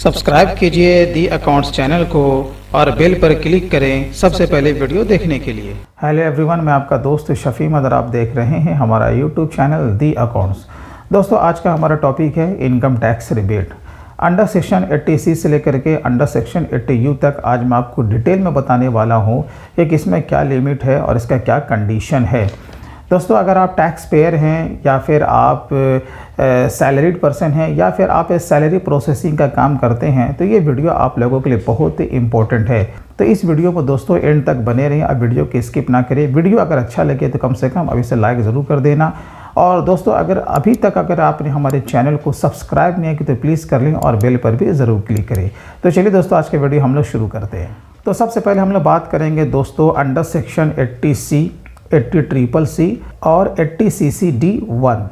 Subscribe कीजिए the accounts channel को और बेल पर क्लिक करें सबसे पहले वीडियो देखने के लिए। हेलो एवरीवन, मैं आपका दोस्त शफी मदर, आप देख रहे हैं हमारा यूट्यूब चैनल दी अकाउंट्स। दोस्तों, आज का हमारा टॉपिक है income tax rebate. Under section 80C से लेकर के अंडर सेक्शन 80U तक आज मैं आपको डिटेल में बताने वाला हूं कि इसमें क्या लिमिट है और इसका क्या कंडीशन है। दोस्तों, अगर आप टैक्स पेयर हैं या फिर आप सैलरीड पर्सन हैं या फिर आप सैलरी प्रोसेसिंग का काम करते हैं तो ये वीडियो आप लोगों के लिए बहुत ही इंपॉर्टेंट है। तो इस वीडियो को दोस्तों एंड तक बने रहें, अब वीडियो को स्किप ना करें। वीडियो अगर अच्छा लगे तो कम से कम अभी से लाइक ज़रूर कर देना। और दोस्तों, अगर अभी तक आपने हमारे चैनल को सब्सक्राइब नहीं किया तो प्लीज़ कर लें और बेल पर भी ज़रूर क्लिक करें। तो चलिए दोस्तों, आज के वीडियो हम लोग शुरू करते हैं। तो सबसे पहले हम लोग बात करेंगे दोस्तों अंडर सेक्शन 80C, 80CCC और 80CCD1।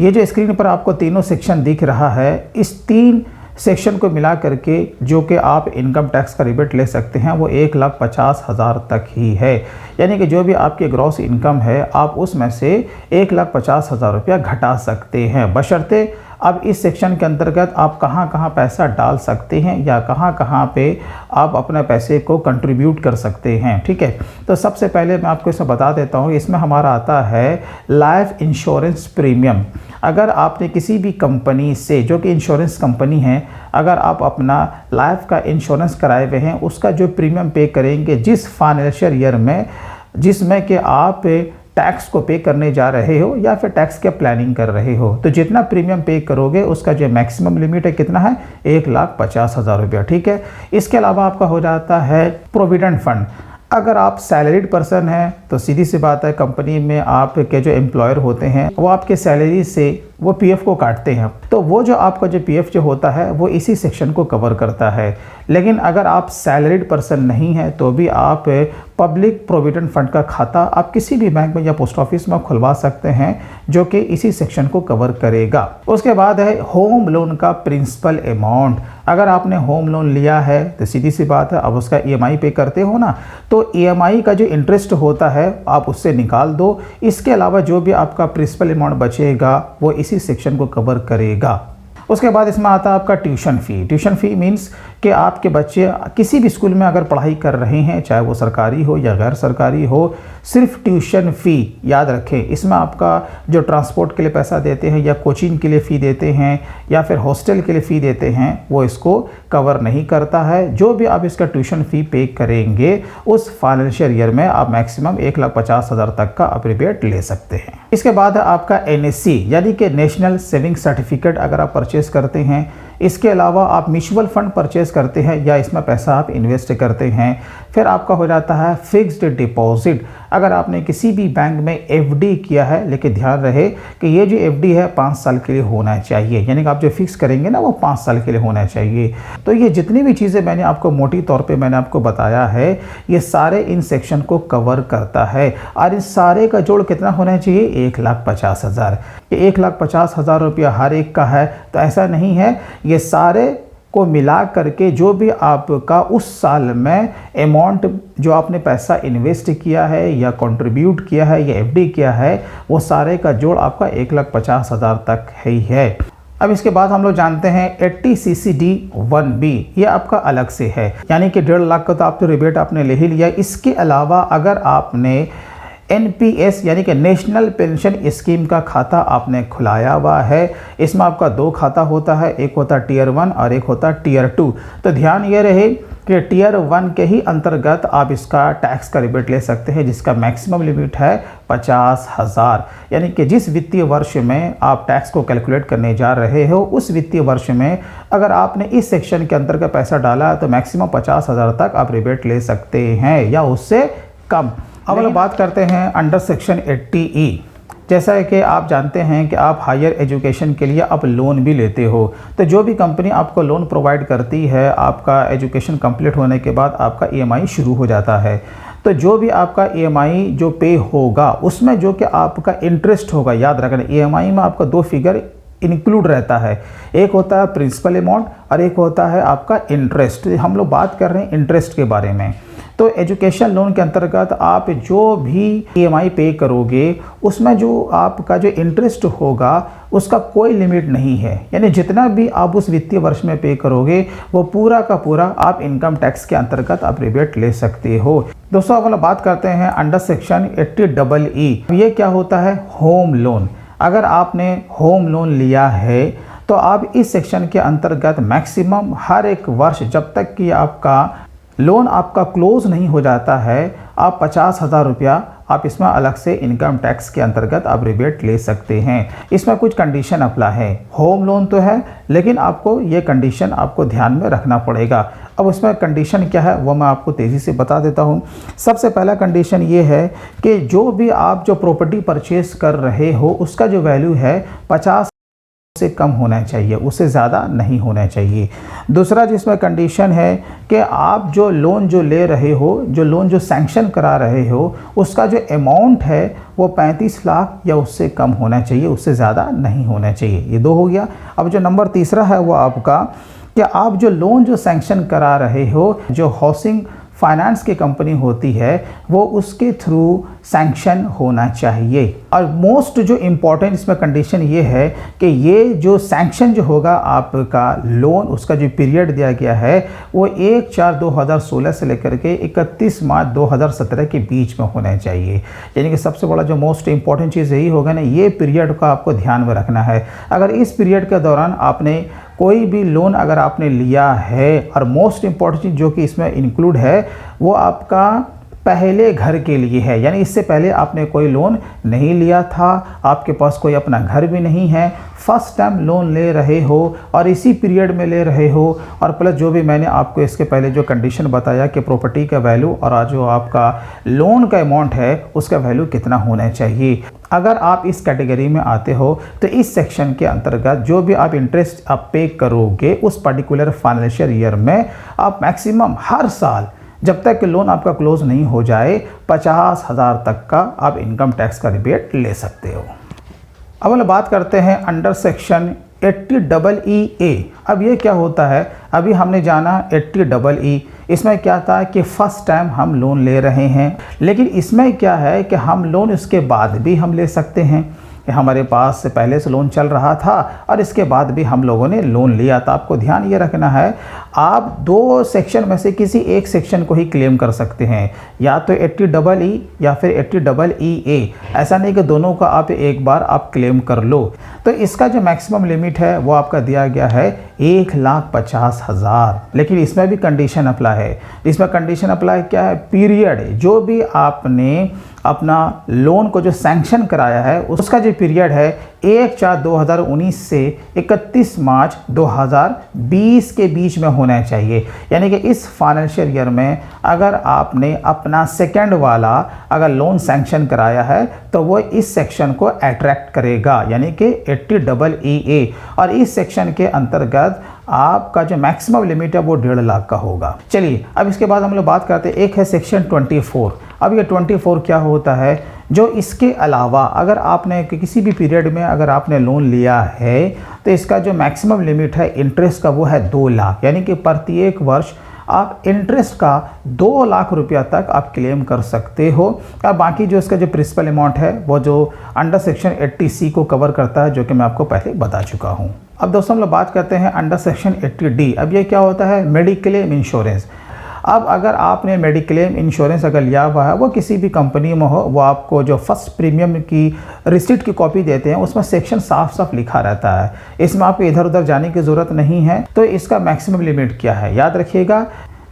ये जो स्क्रीन पर आपको तीनों सेक्शन दिख रहा है, इस तीन सेक्शन को मिला करके जो कि आप इनकम टैक्स का रिबेट ले सकते हैं वो 1,50,000 तक ही है। यानी कि जो भी आपकी ग्रॉस इनकम है आप उसमें से 1,50,000 रुपया घटा सकते हैं, बशर्ते अब इस सेक्शन के अंतर्गत आप कहाँ कहाँ पैसा डाल सकते हैं या कहाँ कहाँ पे आप अपने पैसे को कंट्रीब्यूट कर सकते हैं। ठीक है, तो सबसे पहले मैं आपको इसमें बता देता हूँ, इसमें हमारा आता है लाइफ इंश्योरेंस प्रीमियम। अगर आपने किसी भी कंपनी से, जो कि इंश्योरेंस कंपनी है, अगर आप अपना लाइफ का इंश्योरेंस कराए हुए हैं, उसका जो प्रीमियम पे करेंगे जिस फाइनेंशियल ईयर में जिसमें कि आप टैक्स को पे करने जा रहे हो या फिर टैक्स की प्लानिंग कर रहे हो, तो जितना प्रीमियम पे करोगे उसका जो मैक्सिमम लिमिट है कितना है, 1,50,000 रुपया। ठीक है, इसके अलावा आपका हो जाता है प्रोविडेंट फंड। अगर आप सैलरीड पर्सन हैं तो सीधी सी बात है, कंपनी में आपके जो एम्प्लॉयर होते हैं वो आपके सैलरी से वो पीएफ को काटते हैं, तो वो जो आपका जो पीएफ जो होता है वो इसी सेक्शन को कवर करता है। लेकिन अगर आप सैलरीड पर्सन नहीं हैं तो भी आप पब्लिक प्रोविडेंट फंड का खाता आप किसी भी बैंक में या पोस्ट ऑफिस में खुलवा सकते हैं, जो कि इसी सेक्शन को कवर करेगा। उसके बाद है होम लोन का प्रिंसिपल अमाउंट। अगर आपने होम लोन लिया है तो सीधी सी बात है, अब उसका EMI पे करते हो ना, तो EMI का जो इंटरेस्ट होता है आप उससे निकाल दो। इसके अलावा जो भी आपका प्रिंसिपल अमाउंट बचेगा वो इसी सेक्शन को कवर करेगा। उसके बाद इसमें आता है आपका tuition fee. Tuition fee means कि आपके बच्चे किसी भी स्कूल में अगर पढ़ाई कर रहे हैं, चाहे वो सरकारी हो या गैर सरकारी हो, सिर्फ ट्यूशन फ़ी याद रखें। इसमें आपका जो ट्रांसपोर्ट के लिए पैसा देते हैं या कोचिंग के लिए फ़ी देते हैं या फिर हॉस्टल के लिए फ़ी देते हैं, वो इसको कवर नहीं करता है। जो भी आप इसका ट्यूशन फ़ी पे करेंगे उस फाइनेंशियल ईयर में आप मैक्सिमम 1,50,000 तक का आप रिबेट ले सकते हैं। इसके बाद है आपका NSC यानी कि नेशनल सेविंग सर्टिफिकेट अगर आप परचेज करते हैं। इसके अलावा आप म्यूचुअल फंड परचेज करते हैं या इसमें पैसा आप इन्वेस्ट करते हैं। फिर आपका हो जाता है फिक्स्ड डिपॉजिट। अगर आपने किसी भी बैंक में FD किया है, लेकिन ध्यान रहे कि ये जो FD है 5 साल के लिए होना चाहिए, यानी कि आप जो फिक्स करेंगे ना वो 5 साल के लिए होना चाहिए। तो ये जितनी भी चीज़ें मैंने आपको मोटी तौर पे मैंने आपको बताया है, ये सारे इन सेक्शन को कवर करता है। और इन सारे का जोड़ कितना होना चाहिए, 1,50,000। ये 1,50,000 रुपया हर एक का है, तो ऐसा नहीं है, ये सारे को मिला करके जो भी आपका उस साल में अमाउंट जो आपने पैसा इन्वेस्ट किया है या कंट्रीब्यूट किया है या FD किया है, वो सारे का जोड़ आपका 1,50,000 तक ही है। अब इसके बाद हम लोग जानते हैं 80CCD1B, ये आपका अलग से है, यानी कि 1.5 लाख का तो आपको रिबेट आपने ले ही लिया। इसके अलावा अगर आपने NPS यानी कि नेशनल पेंशन स्कीम का खाता आपने खुलाया हुआ है, इसमें आपका 2 खाता होता है, एक होता है Tier 1 और एक होता है Tier 2। तो ध्यान ये रहे कि Tier 1 के ही अंतर्गत आप इसका टैक्स का रिबेट ले सकते हैं, जिसका मैक्सिमम लिमिट है 50,000। यानी कि जिस वित्तीय वर्ष में आप टैक्स को कैलकुलेट करने जा रहे हो उस वित्तीय वर्ष में अगर आपने इस सेक्शन के अंतर्गत पैसा डाला तो मैक्सिमम 50,000 तक आप रिबेट ले सकते हैं या उससे कम। अब हम बात करते हैं अंडर सेक्शन 80E। जैसा है कि आप जानते हैं कि आप हायर एजुकेशन के लिए आप लोन भी लेते हो, तो जो भी कंपनी आपको लोन प्रोवाइड करती है, आपका एजुकेशन कंप्लीट होने के बाद आपका EMI शुरू हो जाता है। तो जो भी आपका EMI जो पे होगा उसमें जो कि आपका इंटरेस्ट होगा, याद रखना EMI में आपका 2 फिगर इंक्लूड रहता है, एक होता है प्रिंसिपल अमाउंट और एक होता है आपका इंटरेस्ट। हम लोग बात कर रहे हैं इंटरेस्ट के बारे में। तो एजुकेशन लोन के अंतर्गत आप जो भी ईएमआई पे करोगे उसमें जो आपका जो इंटरेस्ट होगा उसका कोई लिमिट नहीं है, यानी जितना भी आप उस वित्तीय वर्ष में पे करोगे वो पूरा का पूरा आप इनकम टैक्स के अंतर्गत आप रिबेट ले सकते हो। दोस्तों अब हम बात करते हैं अंडर सेक्शन 80EE। ये क्या होता है? Home loan. अगर आपने होम लोन लिया है तो आप इस सेक्शन के अंतर्गत मैक्सिमम हर एक वर्ष जब तक कि आपका लोन आपका क्लोज नहीं हो जाता है आप 50,000 रुपया आप इसमें अलग से इनकम टैक्स के अंतर्गत आप रिबेट ले सकते हैं। इसमें कुछ कंडीशन अप्लाई है। होम लोन तो है लेकिन आपको ये कंडीशन आपको ध्यान में रखना पड़ेगा। अब इसमें कंडीशन क्या है वो मैं आपको तेज़ी से बता देता हूँ। सबसे पहला कंडीशन ये है कि जो भी आप जो प्रॉपर्टी परचेस कर रहे हो उसका जो वैल्यू है 50 से कम होना चाहिए, उससे ज़्यादा नहीं होना चाहिए। दूसरा जिसमें कंडीशन है कि आप जो लोन जो ले रहे हो, जो लोन जो सैंक्शन करा रहे हो उसका जो अमाउंट है वो 35 लाख या उससे कम होना चाहिए, उससे ज़्यादा नहीं होना चाहिए। ये दो हो गया। अब जो नंबर तीसरा है वो आपका कि आप जो लोन जो सैंक्शन करा रहे हो, जो हाउसिंग फाइनेंस की कंपनी होती है वो उसके थ्रू सैंक्शन होना चाहिए। और मोस्ट जो इम्पोर्टेंट इसमें कंडीशन ये है कि ये जो सैंक्शन जो होगा आपका लोन उसका जो पीरियड दिया गया है वो 1/4/2016 से लेकर के 31 मार्च 2017 के बीच में होना चाहिए। यानी कि सबसे बड़ा जो मोस्ट इम्पॉर्टेंट चीज़ यही होगा ना, ये पीरियड का आपको ध्यान में रखना है। अगर इस पीरियड के दौरान आपने कोई भी लोन अगर आपने लिया है, और मोस्ट इम्पॉर्टेंट चीज़ जो कि इसमें इंक्लूड है वो आपका पहले घर के लिए है, यानी इससे पहले आपने कोई लोन नहीं लिया था, आपके पास कोई अपना घर भी नहीं है, फर्स्ट टाइम लोन ले रहे हो और इसी पीरियड में ले रहे हो, और प्लस जो भी मैंने आपको इसके पहले जो कंडीशन बताया कि प्रॉपर्टी का वैल्यू और जो आपका लोन का अमाउंट है उसका वैल्यू कितना होना चाहिए। अगर आप इस कैटेगरी में आते हो तो इस सेक्शन के अंतर्गत जो भी आप इंटरेस्ट आप पे करोगे उस पर्टिकुलर फाइनेंशियल ईयर में आप मैक्सिमम हर साल जब तक कि लोन आपका क्लोज नहीं हो जाए 50,000 तक का आप इनकम टैक्स का रिबेट ले सकते हो। अब हम बात करते हैं अंडर सेक्शन 80EE। अब ये क्या होता है? अभी हमने जाना 80EE, इसमें क्या था कि फ़र्स्ट टाइम हम लोन ले रहे हैं, लेकिन इसमें क्या है कि हम लोन इसके बाद भी हम ले सकते हैं। हमारे पास से पहले से लोन चल रहा था और इसके बाद भी हम लोगों ने लोन लिया था। आपको ध्यान ये रखना है आप दो सेक्शन में से किसी एक सेक्शन को ही क्लेम कर सकते हैं, या तो 80EE या फिर 80EE। ऐसा नहीं कि दोनों का आप एक बार आप क्लेम कर लो। तो इसका जो मैक्सिमम लिमिट है वो आपका दिया गया है 1,50,000, लेकिन इसमें भी कंडीशन अप्लाई है। इसमें कंडीशन अप्लाई क्या है? पीरियड जो भी आपने अपना लोन को जो सैंक्शन कराया है उसका जो पीरियड है 1/4/2019 से 31 मार्च 2020 के बीच में होना चाहिए। यानी कि इस फाइनेंशियल ईयर में अगर आपने अपना सेकंड वाला अगर लोन सैंक्शन कराया है तो वो इस सेक्शन को अट्रैक्ट करेगा, यानी कि 80EE। और इस सेक्शन के अंतर्गत आपका जो मैक्सिमम लिमिट है वो 1.5 लाख का होगा। चलिए अब इसके बाद हम लोग बात करते हैं, एक है सेक्शन 24। अब ये 24 क्या होता है? जो इसके अलावा अगर आपने किसी भी पीरियड में अगर आपने लोन लिया है तो इसका जो मैक्सिमम लिमिट है इंटरेस्ट का वो है 2 लाख, यानी कि प्रत्येक वर्ष आप इंटरेस्ट का 2 लाख रुपया तक आप क्लेम कर सकते हो। और बाकी जो इसका जो प्रिंसिपल अमाउंट है वो जो अंडर सेक्शन 80C को कवर करता है, जो कि मैं आपको पहले बता चुका हूँ। अब दोस्तों हम लोग बात करते हैं अंडर सेक्शन 80D। अब ये क्या होता है? Mediclaim insurance. अब अगर आपने मेडिक्लेम इंश्योरेंस अगर लिया हुआ है, वो किसी भी कंपनी में हो, वो आपको जो फर्स्ट प्रीमियम की रिसिप्ट की कॉपी देते हैं उसमें सेक्शन साफ साफ लिखा रहता है। इसमें आपको इधर उधर जाने की ज़रूरत नहीं है। तो इसका मैक्सिमम लिमिट क्या है याद रखिएगा,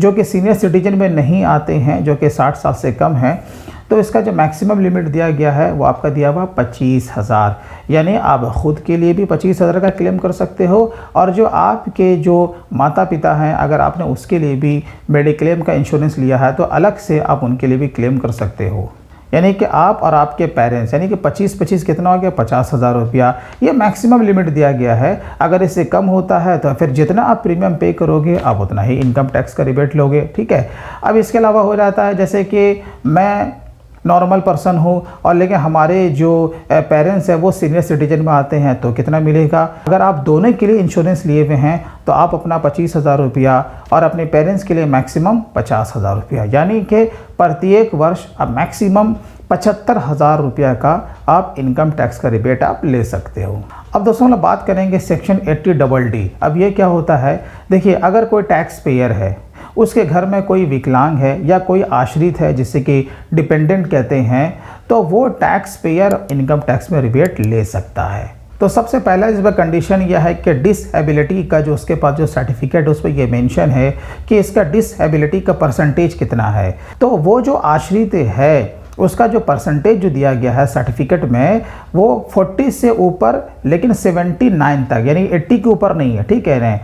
जो कि सीनियर सिटीजन में नहीं आते हैं, जो कि 60 साल से कम है, तो इसका जो मैक्सिमम लिमिट दिया गया है वो आपका दिया हुआ 25,000, यानी आप खुद के लिए भी 25,000 का क्लेम कर सकते हो, और जो आपके जो माता पिता हैं अगर आपने उसके लिए भी मेडिक्लेम का इंश्योरेंस लिया है तो अलग से आप उनके लिए भी क्लेम कर सकते हो। यानी कि आप और आपके पेरेंट्स, यानी कि 25 कितना हो गया? 50,000 रुपया। ये मैक्सिमम लिमिट दिया गया है। अगर इससे कम होता है तो फिर जितना आप प्रीमियम पे करोगे आप उतना ही इनकम टैक्स का रिबेट लोगे। ठीक है। अब इसके अलावा हो जाता है जैसे कि मैं नॉर्मल पर्सन हो और लेकिन हमारे जो पेरेंट्स हैं वो सीनियर सिटीजन में आते हैं तो कितना मिलेगा। अगर आप दोनों के लिए इंश्योरेंस लिए हुए हैं तो आप अपना 25,000 रुपया और अपने पेरेंट्स के लिए मैक्सिमम 50,000 रुपया, यानी कि प्रत्येक वर्ष आप मैक्सिमम 75,000 रुपया का आप इनकम टैक्स का रिबेट आप ले सकते हो। अब दोस्तों हम बात करेंगे सेक्शन 80DD। अब ये क्या होता है, देखिए अगर कोई टैक्स पेयर है, उसके घर में कोई विकलांग है या कोई आश्रित है जिसे कि डिपेंडेंट कहते हैं, तो वो टैक्स पेयर इनकम टैक्स में रिबेट ले सकता है। तो सबसे पहला इसमें कंडीशन यह है कि डिसएबिलिटी का जो उसके पास जो सर्टिफिकेट उस पर यह मेंशन है कि इसका डिसएबिलिटी का परसेंटेज कितना है। तो वो जो आश्रित है उसका जो परसेंटेज जो दिया गया है सर्टिफिकेट में वो 40 से ऊपर लेकिन 79 तक, यानी 80 के ऊपर नहीं है, ठीक कह रहे हैं,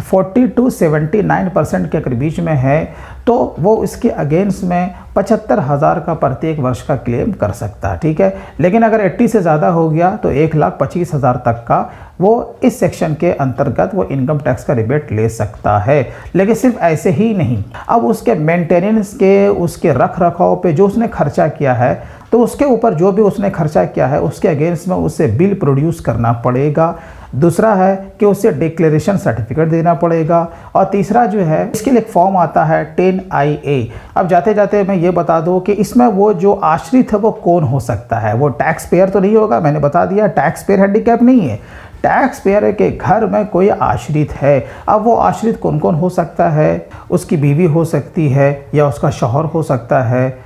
40 to 79% के बीच में है, तो वो इसके अगेंस्ट में 75,000 का प्रत्येक वर्ष का क्लेम कर सकता है, ठीक है। लेकिन अगर 80 से ज़्यादा हो गया तो 1,25,000 तक का वो इस सेक्शन के अंतर्गत वो इनकम टैक्स का रिबेट ले सकता है। लेकिन सिर्फ ऐसे ही नहीं, अब उसके मेंटेनेंस के, उसके रख रखाव पे जो उसने खर्चा किया है, तो उसके ऊपर जो भी उसने खर्चा किया है उसके अगेंस्ट में उसे बिल प्रोड्यूस करना पड़ेगा। दूसरा है कि उसे डिक्लेरेशन सर्टिफिकेट देना पड़ेगा। और तीसरा जो है, इसके लिए एक फॉर्म आता है 10IA। अब जाते जाते मैं ये बता दूं कि इसमें वो जो आश्रित है वो कौन हो सकता है। वो टैक्स पेयर तो नहीं होगा, मैंने बता दिया टैक्स पेयर हैंडीकैप नहीं है, टैक्स पेयर के घर में कोई आश्रित है। अब वो आश्रित कौन कौन हो सकता है, उसकी बीवी हो सकती है, या उसका शौहर हो सकता है,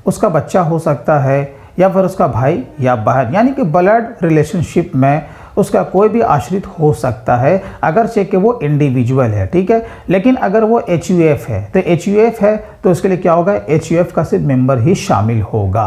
उसका बच्चा हो सकता है, या फिर उसका भाई या बहन, यानी कि ब्लड रिलेशनशिप में उसका कोई भी आश्रित हो सकता है, अगर से कि वो इंडिविजुअल है, ठीक है। लेकिन अगर वो HUF है तो HUF है तो उसके लिए क्या होगा, HUF का सिर्फ मेंबर ही शामिल होगा।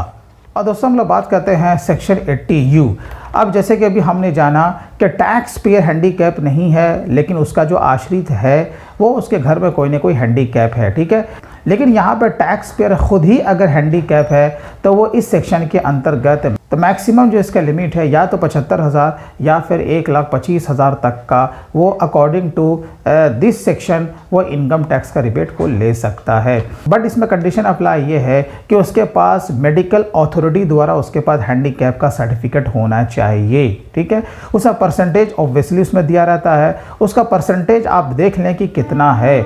और दोस्तों हम लोग बात करते हैं सेक्शन 80U। अब जैसे कि अभी हमने जाना कि टैक्स पेयर हैंडीकैप नहीं है, लेकिन उसका जो आश्रित है वो उसके घर में कोई ना कोई हैंडीकैप है, ठीक है। लेकिन यहाँ पर टैक्स पेयर खुद ही अगर हैंडीकैप है तो वो इस सेक्शन के अंतर्गत, तो मैक्सिमम जो इसका लिमिट है या तो 75,000 या फिर 1,25,000 तक का, वो अकॉर्डिंग टू दिस सेक्शन वो इनकम टैक्स का रिबेट को ले सकता है। बट इसमें कंडीशन अप्लाई ये है कि उसके पास मेडिकल अथॉरिटी द्वारा उसके पास हैंडीकैप का सर्टिफिकेट होना चाहिए, ठीक है। उसका परसेंटेज ऑब्वियसली उसमें दिया रहता है, उसका परसेंटेज आप देख लें कि कितना है।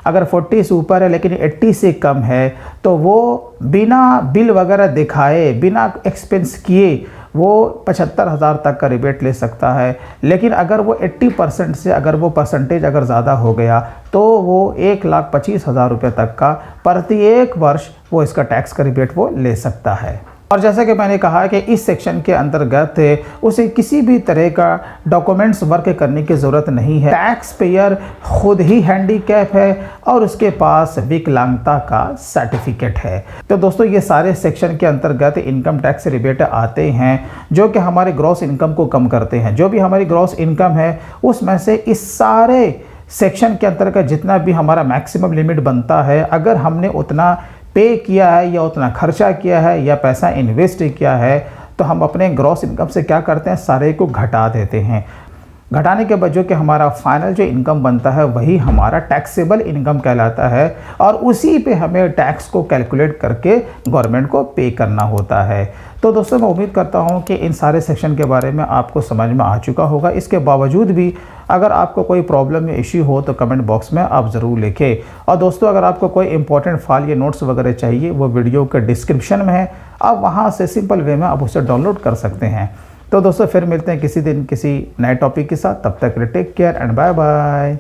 अगर 40 से ऊपर है लेकिन 80 से कम है तो वो बिना बिल वगैरह दिखाए, बिना एक्सपेंस किए वो 75,000 तक का रिबेट ले सकता है। लेकिन अगर वो 80% से अगर वो परसेंटेज अगर ज़्यादा हो गया तो वो 1,25,000 रुपये तक का प्रत्येक वर्ष वो इसका टैक्स का रिबेट वो ले सकता है। और जैसा कि मैंने कहा कि इस सेक्शन के अंतर्गत उसे किसी भी तरह का डॉक्यूमेंट्स वर्क करने की ज़रूरत नहीं है। टैक्स पेयर खुद ही हैंडीकैप है और उसके पास विकलांगता का सर्टिफिकेट है। तो दोस्तों ये सारे सेक्शन के अंतर्गत इनकम टैक्स रिबेट आते हैं जो कि हमारे ग्रॉस इनकम को कम करते हैं। जो भी हमारी ग्रॉस इनकम है उसमें से इस सारे सेक्शन के अंतर्गत जितना भी हमारा मैक्सिमम लिमिट बनता है, अगर हमने उतना पे किया है या उतना खर्चा किया है या पैसा इन्वेस्ट किया है, तो हम अपने ग्रॉस इनकम से क्या करते हैं, सारे को घटा देते हैं। घटाने के बाद जो कि हमारा फाइनल जो इनकम बनता है वही हमारा टैक्सेबल इनकम कहलाता है और उसी पे हमें टैक्स को कैलकुलेट करके गवर्नमेंट को पे करना होता है। तो दोस्तों मैं उम्मीद करता हूँ कि इन सारे सेक्शन के बारे में आपको समझ में आ चुका होगा। इसके बावजूद भी अगर आपको कोई प्रॉब्लम या इश्यू हो तो कमेंट बॉक्स में आप ज़रूर लिखें। और दोस्तों अगर आपको कोई इंपॉर्टेंट फाइल या नोट्स वगैरह चाहिए वो वीडियो के डिस्क्रिप्शन में है, आप वहाँ से सिंपल वे में आप उसे डाउनलोड कर सकते हैं। तो दोस्तों फिर मिलते हैं किसी दिन किसी नए टॉपिक के साथ, तब तक take care and bye bye.